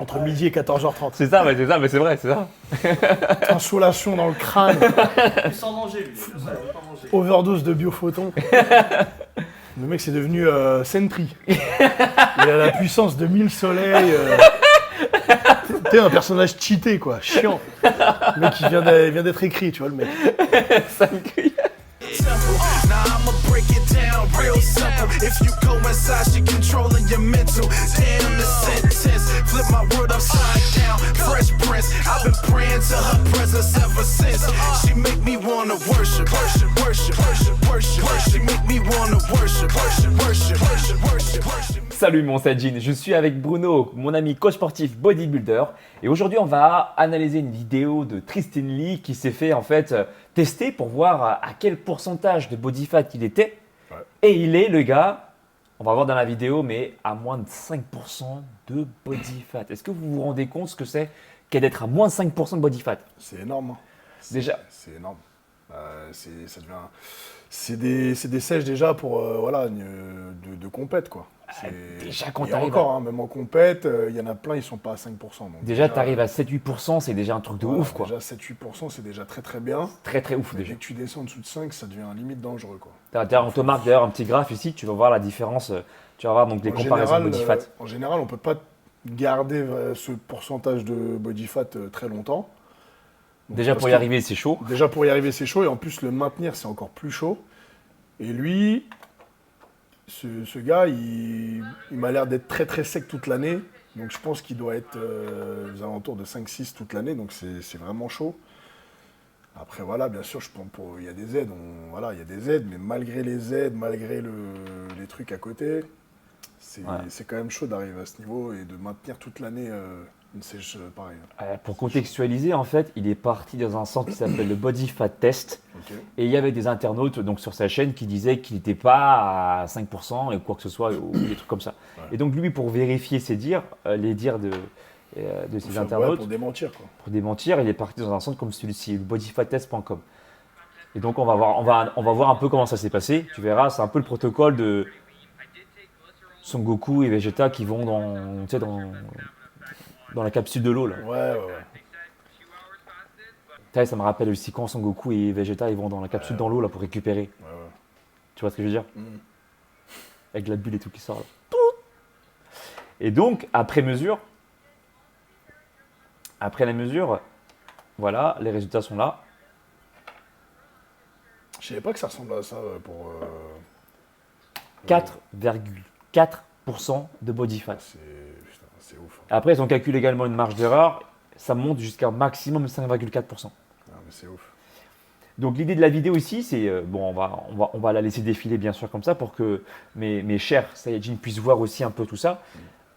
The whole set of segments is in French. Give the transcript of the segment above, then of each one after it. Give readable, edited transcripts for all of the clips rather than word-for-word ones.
Entre midi et 14h30. C'est ça, mais c'est vrai, c'est ça. Insolation dans le crâne, Sans manger, lui. Sans manger. overdose de biophotons. Le mec, c'est devenu Sentry. Il a la puissance de 1000 soleils. T'es un personnage cheaté, quoi. Chiant. Le mec, il vient d'être écrit, tu vois, le mec. Ça me crie. Now I'ma break it down real simple. If you go inside, she controlling your mental. Damn the sentence, flip my world upside down. Fresh Prince, I've been praying to her presence ever since. She make me wanna worship, worship, worship, worship, worship, worship. She make me wanna worship, worship, worship, worship, worship, worship. Salut mon Sajin, je suis avec Bruno, mon ami coach sportif bodybuilder, et aujourd'hui on va analyser une vidéo de Tristan Lee qui s'est fait en fait tester pour voir à quel pourcentage de body fat il était. Ouais. Et il est, le gars, on va voir dans la vidéo, mais à moins de 5% de body fat. Est-ce que vous vous rendez compte ce que c'est qu'est d'être à moins de 5% de body fat? C'est énorme. Hein. Déjà. C'est énorme. Ça devient... C'est des sèches déjà pour de compète, quoi. Déjà quand Et tu arrives encore, hein, même en compète, il y en a plein, ils sont pas à 5%. Donc déjà tu arrives à 7-8%, c'est déjà un truc de ouf quoi. Déjà 7-8%, c'est déjà très très bien. Très très ouf Mais déjà. dès que tu descends en dessous de 5, ça devient limite dangereux, quoi. On te marque d'ailleurs un petit graphe ici, tu vas voir la différence, tu vas voir donc les comparaisons de body fat. En général, on peut pas garder ce pourcentage de body fat très longtemps. Donc, Déjà parce pour y que- arriver c'est chaud. Déjà pour y arriver, c'est chaud, et en plus le maintenir, c'est encore plus chaud. Et lui, ce gars, il m'a l'air d'être très très sec toute l'année. Donc je pense qu'il doit être aux alentours de 5-6 toute l'année, donc c'est vraiment chaud. Après voilà, bien sûr, je pense il y a des aides, il y a des aides, mais malgré les aides, malgré les trucs à côté, c'est quand même chaud d'arriver à ce niveau et de maintenir toute l'année une sèche pareille. Pour contextualiser, en fait, il est parti dans un centre qui s'appelle le Body Fat Test. Ok. Et il y avait des internautes donc, sur sa chaîne qui disaient qu'il n'était pas à 5% et quoi que ce soit, ou des trucs comme ça. Ouais. Et donc lui, pour vérifier ses dires, les dires de ces Ouais, internautes, pour démentir, quoi. pour démentir, il est parti dans un centre comme celui-ci, le bodyfattest.com. Et donc on va voir un peu comment ça s'est passé. Tu verras, c'est un peu le protocole de Son Goku et Vegeta qui vont dans la capsule de l'eau là. Ouais. Tu sais, ça me rappelle aussi quand Son Goku et Vegeta ils vont dans la capsule dans l'eau là pour récupérer. Ouais. Tu vois ce que je veux dire? Mhm. Avec la bulle et tout qui sort là. Et donc après la mesure, voilà, les résultats sont là. Je savais pas que ça ressemble à ça pour... 4,4% de body fat. C'est ouf. Hein. Après, ils ont calculé également une marge d'erreur. Ça monte jusqu'à un maximum 5,4%. Ah, mais c'est ouf. Donc l'idée de la vidéo ici, c'est on va la laisser défiler bien sûr comme ça pour que mes chers Saiyajins puissent voir aussi un peu tout ça.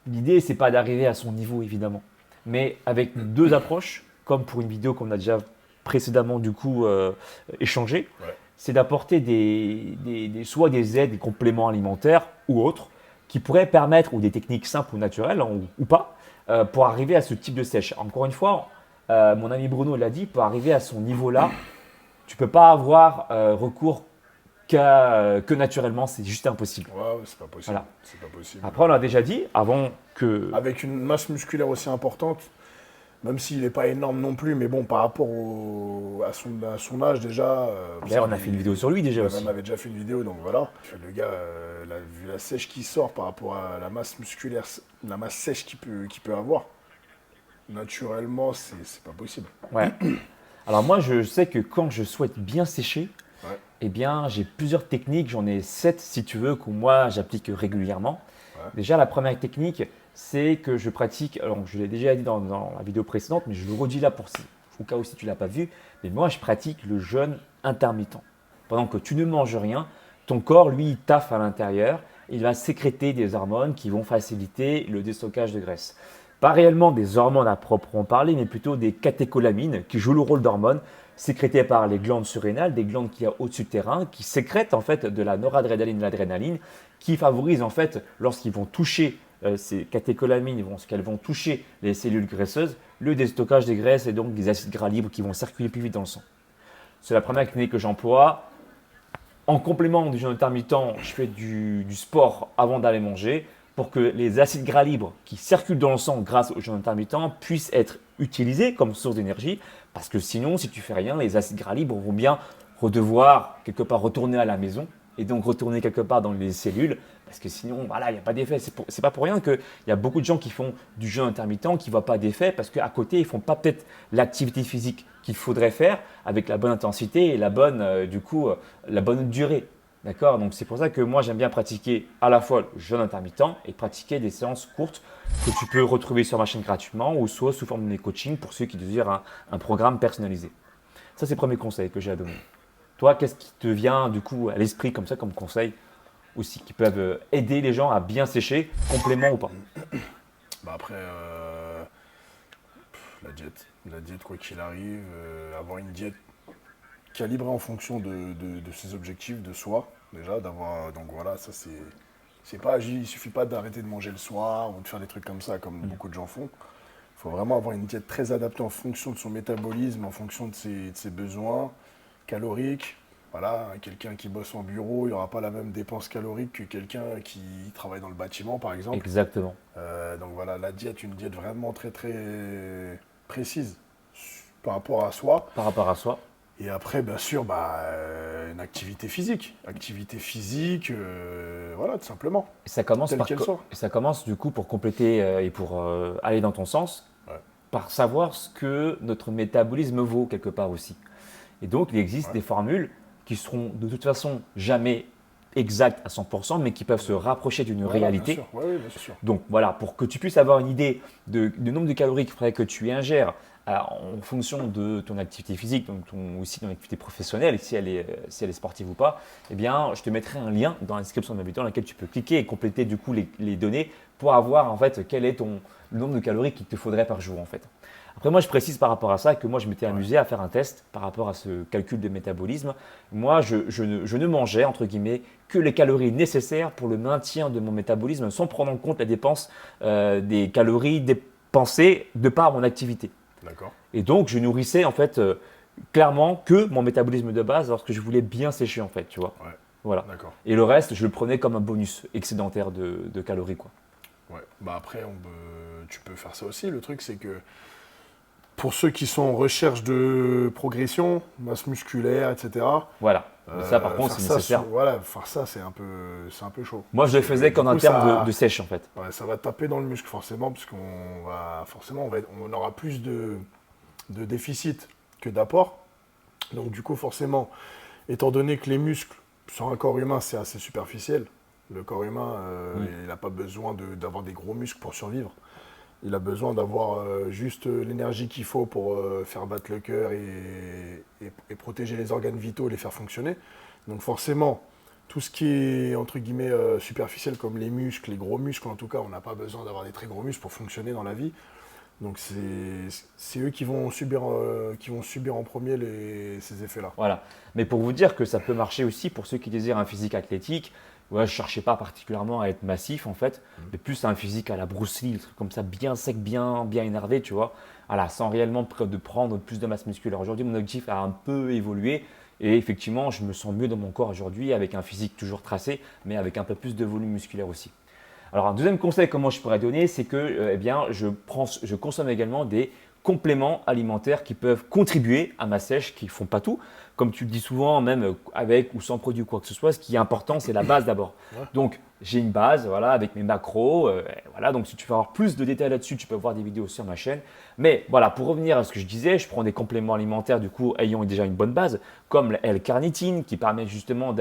L'idée, c'est pas d'arriver à son niveau évidemment, mais avec deux approches, comme pour une vidéo qu'on a déjà précédemment du coup échangé, c'est d'apporter soit des aides, des compléments alimentaires ou autres qui pourraient permettre, ou des techniques simples ou naturelles ou pas, pour arriver à ce type de sèche. Encore une fois, mon ami Bruno l'a dit, pour arriver à son niveau-là, tu ne peux pas avoir recours que naturellement, c'est juste impossible. Ouais, c'est pas possible. Voilà. C'est pas possible. Après, on l'a déjà dit, avant que… Avec une masse musculaire aussi importante, même s'il n'est pas énorme non plus, mais bon, par rapport à son âge déjà… D'ailleurs, on a fait une vidéo sur lui déjà aussi. On avait déjà fait une vidéo, donc voilà. Le gars, vu la sèche qui sort par rapport à la masse musculaire, la masse sèche qu'il peut avoir, naturellement, c'est pas possible. Ouais. Alors moi, je sais que quand je souhaite bien sécher, eh bien, j'ai plusieurs techniques, j'en ai 7 si tu veux, que moi j'applique régulièrement. Ouais. Déjà, la première technique, c'est que je pratique, alors je l'ai déjà dit dans la vidéo précédente, mais je le redis là au cas où si tu ne l'as pas vu, mais moi je pratique le jeûne intermittent. Pendant que tu ne manges rien, ton corps, lui, il taffe à l'intérieur, il va sécréter des hormones qui vont faciliter le déstockage de graisse. Pas réellement des hormones à proprement parler, mais plutôt des catécholamines qui jouent le rôle d'hormones sécrétées par les glandes surrénales, des glandes qu'il y a au-dessus du terrain, qui sécrètent en fait de la noradrénaline et de l'adrénaline, qui favorisent en fait, lorsqu'ils vont toucher ces catécholamines, lorsqu'elles vont toucher les cellules graisseuses, le déstockage des graisses et donc des acides gras libres qui vont circuler plus vite dans le sang. C'est la première technique que j'emploie. En complément du jeûne intermittent, je fais du sport avant d'aller manger. pour que les acides gras libres qui circulent dans le sang grâce au jeûne intermittent puissent être utilisés comme source d'énergie. Parce que sinon, si tu fais rien, les acides gras libres vont bien devoir quelque part retourner à la maison et donc retourner quelque part dans les cellules. Parce que sinon, voilà, il n'y a pas d'effet. C'est pas pour rien qu'il y a beaucoup de gens qui font du jeûne intermittent qui ne voient pas d'effet parce qu'à côté, ils ne font pas peut-être l'activité physique qu'il faudrait faire avec la bonne intensité et la bonne durée. D'accord? Donc c'est pour ça que moi j'aime bien pratiquer à la fois le jeûne intermittent et pratiquer des séances courtes que tu peux retrouver sur ma chaîne gratuitement ou soit sous forme de mes coachings pour ceux qui désirent un programme personnalisé. Ça c'est le premier conseil que j'ai à donner. Toi, qu'est-ce qui te vient du coup à l'esprit comme ça comme conseil aussi qui peuvent aider les gens à bien sécher, complément ou pas? Bah après, la diète quoi qu'il arrive, avoir une diète calibrée en fonction de ses objectifs, de soi, déjà, d'avoir, donc voilà, ça c'est pas, il suffit pas d'arrêter de manger le soir ou de faire des trucs comme ça, comme beaucoup de gens font. Il faut vraiment avoir une diète très adaptée en fonction de son métabolisme, en fonction de ses besoins caloriques. Voilà, quelqu'un qui bosse en bureau, il n'aura pas la même dépense calorique que quelqu'un qui travaille dans le bâtiment, par exemple. Exactement. Donc voilà, la diète, une diète vraiment très très précise par rapport à soi. Par rapport à soi. Et après, bien sûr, une activité physique. Voilà, tout simplement. Et ça commence Telle qu'elle soit. Et ça commence du coup pour compléter et pour aller dans ton sens, par savoir ce que notre métabolisme vaut quelque part aussi. Et donc, il existe des formules qui seront de toute façon jamais exactes à 100%, mais qui peuvent se rapprocher d'une réalité. Bien sûr. Oui, bien sûr. Donc voilà, pour que tu puisses avoir une idée du nombre de calories qu'il faudrait que tu ingères en fonction de ton activité physique, donc aussi ton activité professionnelle, si elle est sportive ou pas, eh bien, je te mettrai un lien dans la description de ma vidéo dans laquelle tu peux cliquer et compléter du coup les données pour avoir en fait quel est le nombre de calories qu'il te faudrait par jour en fait. Après, moi, je précise par rapport à ça que moi, je m'étais amusé à faire un test par rapport à ce calcul de métabolisme. Moi, je ne mangeais, entre guillemets, que les calories nécessaires pour le maintien de mon métabolisme sans prendre en compte la dépense des calories dépensées de par mon activité. D'accord. Et donc, je nourrissais en fait clairement que mon métabolisme de base lorsque je voulais bien sécher en fait, tu vois. Ouais. Voilà. D'accord. Et le reste, je le prenais comme un bonus excédentaire de calories, quoi. Ouais. Après, tu peux faire ça aussi. Le truc, c'est que pour ceux qui sont en recherche de progression, masse musculaire, etc. Voilà. Mais ça, par contre, c'est nécessaire. Faire ça, c'est un peu chaud. Moi, je le faisais comme un terme de sèche, en fait. Ouais, ça va taper dans le muscle, forcément, parce on aura plus de déficit que d'apport. Donc, du coup, forcément, étant donné que les muscles, sur un corps humain, c'est assez superficiel. Le corps humain, il n'a pas besoin d'avoir des gros muscles pour survivre. Il a besoin d'avoir juste l'énergie qu'il faut pour faire battre le cœur et protéger les organes vitaux et les faire fonctionner. Donc forcément, tout ce qui est entre guillemets superficiel comme les muscles, les gros muscles en tout cas, on n'a pas besoin d'avoir des très gros muscles pour fonctionner dans la vie. Donc c'est eux qui vont subir en premier ces effets-là. Voilà. Mais pour vous dire que ça peut marcher aussi pour ceux qui désirent un physique athlétique. Ouais, je ne cherchais pas particulièrement à être massif en fait, mais plus un physique à la Bruce Lee, comme ça bien sec, bien énervé, tu vois. Voilà, sans réellement de prendre plus de masse musculaire. Aujourd'hui, mon objectif a un peu évolué et effectivement, je me sens mieux dans mon corps aujourd'hui avec un physique toujours tracé, mais avec un peu plus de volume musculaire aussi. Alors, un deuxième conseil comment je pourrais donner, c'est que je consomme également des compléments alimentaires qui peuvent contribuer à ma sèche, qui ne font pas tout. Comme tu le dis souvent, même avec ou sans produit ou quoi que ce soit, ce qui est important, c'est la base d'abord. Ouais. Donc, j'ai une base voilà, avec mes macros. Voilà, donc, si tu veux avoir plus de détails là-dessus, tu peux voir des vidéos sur ma chaîne. Mais voilà, pour revenir à ce que je disais, je prends des compléments alimentaires du coup ayant déjà une bonne base, comme la L-carnitine qui permet justement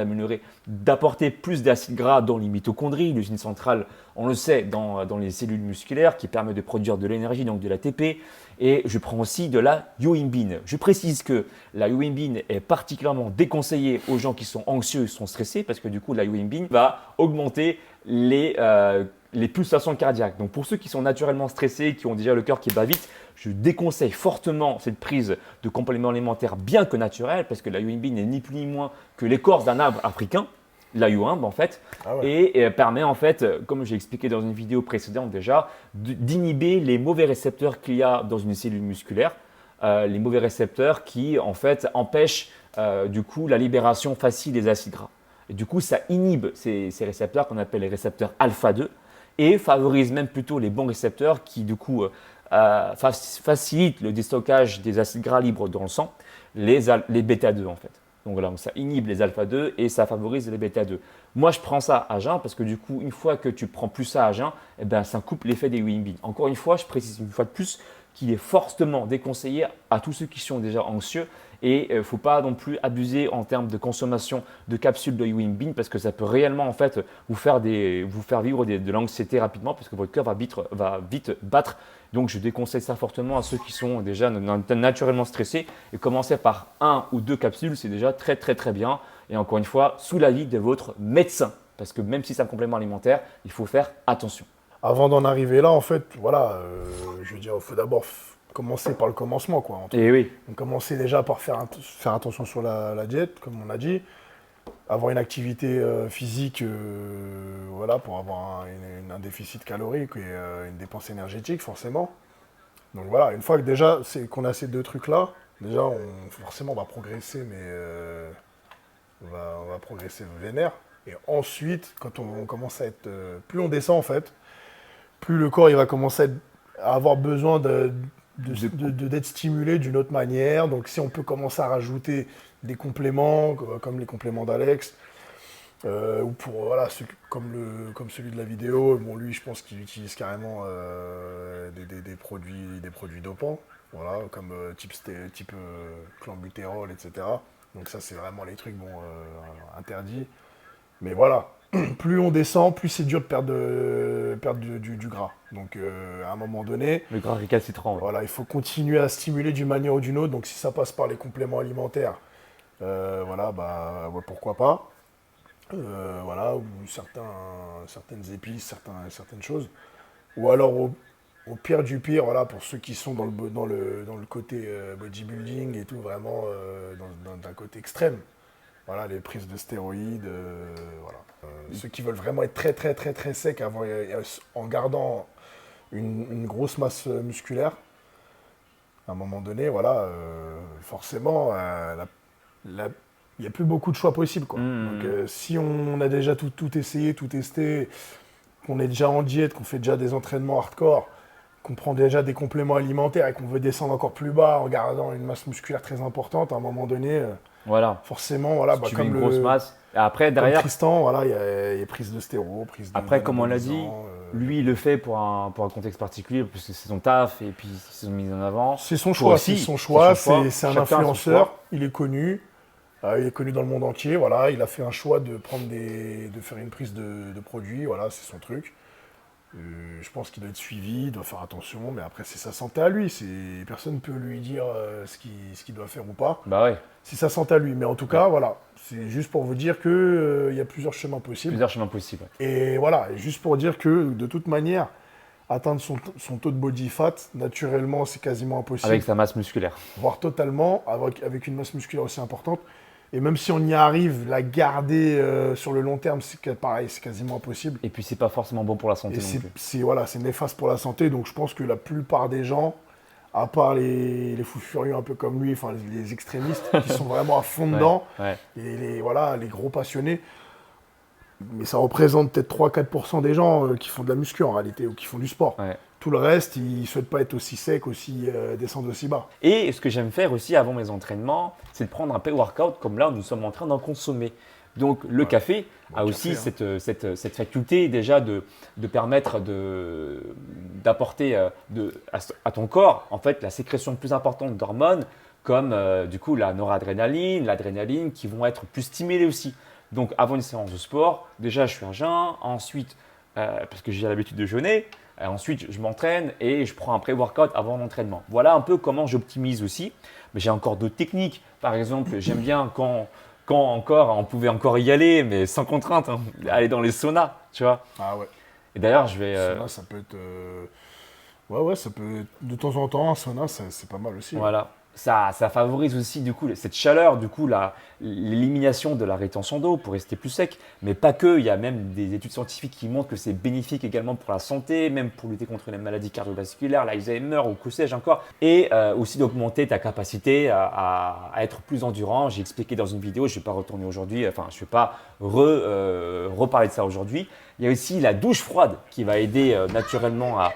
d'apporter plus d'acides gras dans les mitochondries, l'usine centrale, on le sait, dans les cellules musculaires, qui permet de produire de l'énergie, donc de l'ATP. Et je prends aussi de la yohimbine. Je précise que la yohimbine est particulièrement déconseillée aux gens qui sont anxieux et sont stressés parce que du coup, la yohimbine va augmenter les pulsations cardiaques. Donc pour ceux qui sont naturellement stressés, qui ont déjà le cœur qui bat vite, je déconseille fortement cette prise de compléments alimentaires bien que naturels parce que la yohimbine n'est ni plus ni moins que l'écorce d'un arbre africain. La yohimbe en fait, et permet en fait, comme j'ai expliqué dans une vidéo précédente déjà, d'inhiber les mauvais récepteurs qu'il y a dans une cellule musculaire, les mauvais récepteurs qui en fait empêchent du coup la libération facile des acides gras. Et du coup, ça inhibe ces récepteurs qu'on appelle les récepteurs alpha 2. et favorise même plutôt les bons récepteurs qui du coup facilitent le déstockage des acides gras libres dans le sang, les bêta-2 en fait. Donc voilà, ça inhibe les alpha-2 et ça favorise les bêta-2. Moi, je prends ça à jeun parce que du coup, une fois que tu prends plus ça à jeun, eh ben, ça coupe l'effet des Wingbean. Encore une fois, je précise une fois de plus qu'il est fortement déconseillé à tous ceux qui sont déjà anxieux et il ne faut pas non plus abuser en termes de consommation de capsules de Wingbean parce que ça peut réellement en fait vous faire vivre de l'anxiété rapidement parce que votre cœur va vite battre. Donc, je déconseille ça fortement à ceux qui sont déjà naturellement stressés. Et commencer par 1 ou 2 capsules, c'est déjà très bien. Et encore une fois, sous l'avis de votre médecin. Parce que même si c'est un complément alimentaire, il faut faire attention. Avant d'en arriver là, en fait, voilà, je veux dire, il faut d'abord commencer par le commencement, quoi. Et oui. Donc, commencer déjà par faire attention sur la diète, comme on a dit. Avoir une activité physique voilà, pour avoir un déficit calorique et une dépense énergétique, forcément. Donc voilà, une fois que déjà qu'on a ces 2 trucs-là, déjà, forcément, on va progresser, mais on va progresser vénère. Et ensuite, quand on commence à être... plus on descend, en fait, plus le corps il va commencer à avoir besoin d'être stimulé d'une autre manière. Donc si on peut commencer à rajouter des compléments, comme les compléments d'Alex, ou pour voilà, comme celui de la vidéo, bon lui je pense qu'il utilise carrément des produits dopants, voilà, comme type clenbuterol, etc. Donc ça c'est vraiment les trucs interdits. Mais voilà, plus on descend, plus c'est dur de perdre du gras. Donc à un moment donné, le gras récalcitrant. Ouais. Voilà, il faut continuer à stimuler d'une manière ou d'une autre. Donc si ça passe par les compléments alimentaires, voilà, ouais, pourquoi pas. Voilà, ou certaines épices, certaines choses. Ou alors au pire du pire, voilà, pour ceux qui sont dans le côté bodybuilding et tout, vraiment d'un côté extrême. Voilà, les prises de stéroïdes, voilà. Ceux qui veulent vraiment être très secs en gardant une grosse masse musculaire, à un moment donné, voilà, forcément, il n'y a plus beaucoup de choix possibles, quoi. Donc, si on a déjà tout essayé, tout testé, qu'on est déjà en diète, qu'on fait déjà des entraînements hardcore, qu'on prend déjà des compléments alimentaires et qu'on veut descendre encore plus bas en gardant une masse musculaire très importante, à un moment donné, voilà. Forcément, voilà, si tu veux une grosse masse. Et après, derrière, comme Tristan, voilà, il y a prise de stéro, après, comme on l'a dit, lui, il le fait pour un contexte particulier, parce que c'est son taf et puis c'est son mise en avant. C'est son choix, c'est un influenceur, il est connu dans le monde entier, voilà, il a fait un choix de faire une prise de produit, voilà, c'est son truc. Je pense qu'il doit être suivi, il doit faire attention, mais après c'est sa santé à lui, personne ne peut lui dire ce qu'il doit faire ou pas. Bah ouais. C'est sa santé à lui, mais en tout cas, voilà, c'est juste pour vous dire qu'il y a plusieurs chemins possibles. Et voilà, et juste pour dire que de toute manière, atteindre son taux de body fat, naturellement, c'est quasiment impossible. Avec sa masse musculaire. Voire totalement, avec une masse musculaire aussi importante. Et même si on y arrive, la garder sur le long terme, c'est pareil, c'est quasiment impossible. Et puis, c'est pas forcément bon pour la santé non plus. C'est néfaste pour la santé. Donc, je pense que la plupart des gens, à part les fous furieux un peu comme lui, enfin les extrémistes, qui sont vraiment à fond dedans, et les gros passionnés, mais ça représente peut-être 3-4% des gens qui font de la muscu en réalité, ou qui font du sport. Ouais. Tout le reste, ils ne souhaitent pas être aussi secs, descendre aussi bas. Et ce que j'aime faire aussi avant mes entraînements, c'est de prendre un pré-workout comme là, nous sommes en train d'en consommer. Donc le café a aussi cette faculté déjà de permettre d'apporter à ton corps en fait la sécrétion plus importante d'hormones comme du coup la noradrénaline, l'adrénaline qui vont être plus stimulées aussi. Donc avant une séance de sport, déjà je suis à jeun, ensuite parce que j'ai l'habitude de jeûner. Ensuite, je m'entraîne et je prends un pré-workout avant l'entraînement. Voilà un peu comment j'optimise aussi. Mais j'ai encore d'autres techniques. Par exemple, j'aime bien quand encore, on pouvait encore y aller, mais sans contrainte, hein, aller dans les saunas, tu vois. Ah ouais. Et d'ailleurs, je vais… Sauna, ça peut être… Ouais, ça peut être… De temps en temps, un sauna, c'est pas mal aussi. Voilà. Ça favorise aussi du coup cette chaleur, du coup l'élimination de la rétention d'eau pour rester plus sec. Mais pas que, il y a même des études scientifiques qui montrent que c'est bénéfique également pour la santé, même pour lutter contre les maladies cardiovasculaires, l'Alzheimer ou que sais-je encore. Et aussi d'augmenter ta capacité à être plus endurant. J'ai expliqué dans une vidéo, je ne vais pas retourner aujourd'hui, enfin je ne vais pas reparler de ça aujourd'hui. Il y a aussi la douche froide qui va aider naturellement à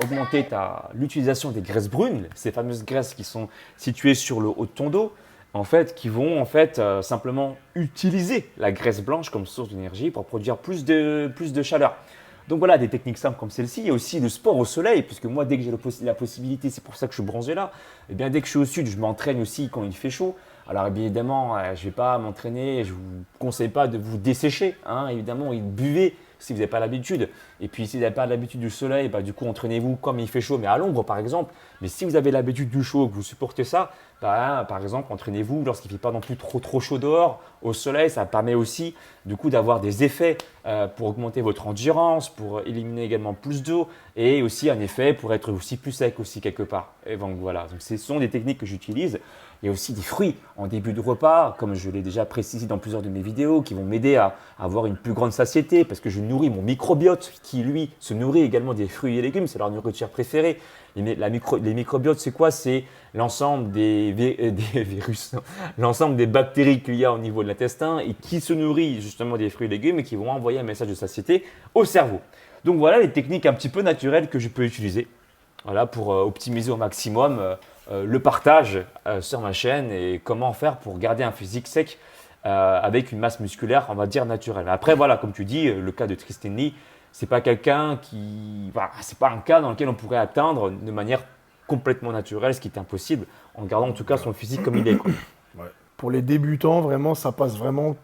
augmenter l'utilisation des graisses brunes, ces fameuses graisses qui sont situées sur le haut de ton dos, en fait, qui vont simplement utiliser la graisse blanche comme source d'énergie pour produire plus de chaleur. Donc voilà, des techniques simples comme celle-ci. Il y a aussi le sport au soleil, puisque moi, dès que j'ai la possibilité, c'est pour ça que je suis bronzé là, et bien dès que je suis au sud, je m'entraîne aussi quand il fait chaud. Alors bien évidemment, je ne vais pas m'entraîner, je ne vous conseille pas de vous dessécher, hein, évidemment, et buvez si vous n'avez pas l'habitude. Et puis si vous n'avez pas l'habitude du soleil, du coup entraînez-vous comme il fait chaud, mais à l'ombre par exemple. Mais si vous avez l'habitude du chaud, que vous supportez ça, par exemple entraînez-vous lorsqu'il ne fait pas non plus trop chaud dehors, au soleil. Ça permet aussi du coup d'avoir des effets pour augmenter votre endurance, pour éliminer également plus d'eau et aussi un effet pour être aussi plus sec aussi quelque part. Et donc voilà, donc, ce sont des techniques que j'utilise. Il y a aussi des fruits en début de repas, comme je l'ai déjà précisé dans plusieurs de mes vidéos, qui vont m'aider à avoir une plus grande satiété parce que je nourris mon microbiote qui, lui, se nourrit également des fruits et légumes. C'est leur nourriture préférée. Les microbiotes, c'est quoi? C'est l'ensemble des virus, l'ensemble des bactéries qu'il y a au niveau de l'intestin et qui se nourrit justement des fruits et légumes et qui vont envoyer un message de satiété au cerveau. Donc voilà les techniques un petit peu naturelles que je peux utiliser pour optimiser au maximum le partage sur ma chaîne et comment faire pour garder un physique sec avec une masse musculaire, on va dire, naturelle. Après, voilà, comme tu dis, le cas de Tristan Lee, c'est pas c'est pas un cas dans lequel on pourrait atteindre de manière complètement naturelle, ce qui est impossible, en gardant en tout cas son physique comme il est. Ouais. Pour les débutants, vraiment, ça passe vraiment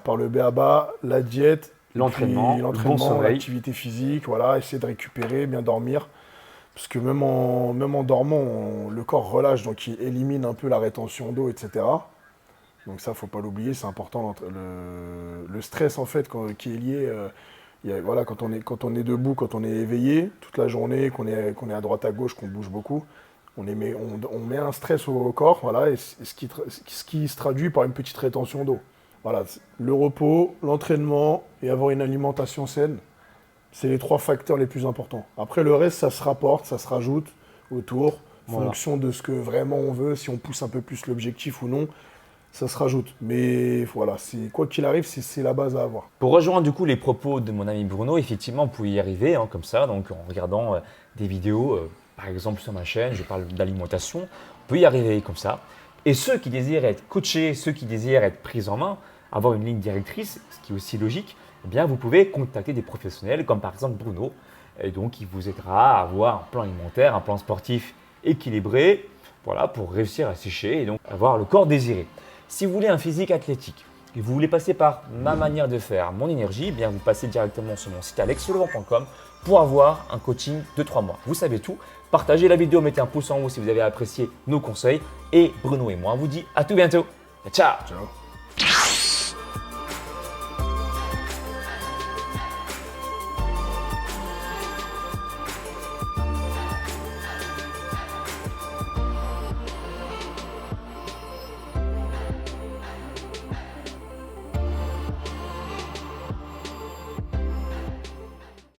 par le b.a.-ba, la diète, l'entraînement, le bon sommeil, l'activité physique, essayer de récupérer, bien dormir. Parce que même en dormant, le corps relâche, donc il élimine un peu la rétention d'eau, etc. Donc ça, faut pas l'oublier, c'est important. Le stress, en fait, qui est lié, quand on est debout, quand on est éveillé toute la journée, qu'on est à droite à gauche, qu'on bouge beaucoup, on met un stress au corps, et ce qui se traduit par une petite rétention d'eau. Voilà, le repos, l'entraînement et avoir une alimentation saine. C'est les 3 facteurs les plus importants. Après, le reste, ça se rapporte, ça se rajoute autour, en fonction de ce que vraiment on veut, si on pousse un peu plus l'objectif ou non, ça se rajoute. Mais voilà, quoi qu'il arrive, c'est la base à avoir. Pour rejoindre du coup les propos de mon ami Bruno, effectivement, vous pouvez y arriver comme ça, donc en regardant des vidéos, par exemple sur ma chaîne, je parle d'alimentation, on peut y arriver comme ça. Et ceux qui désirent être coachés, ceux qui désirent être pris en main, avoir une ligne directrice, ce qui est aussi logique, eh bien, vous pouvez contacter des professionnels comme par exemple Bruno, et donc il vous aidera à avoir un plan alimentaire, un plan sportif équilibré, pour réussir à sécher et donc avoir le corps désiré. Si vous voulez un physique athlétique et vous voulez passer par ma manière de faire, mon énergie, eh bien vous passez directement sur mon site alexsolevent.com pour avoir un coaching de 3 mois. Vous savez tout. Partagez la vidéo, mettez un pouce en haut si vous avez apprécié nos conseils et Bruno et moi, on vous dit à tout bientôt. Ciao. Ciao.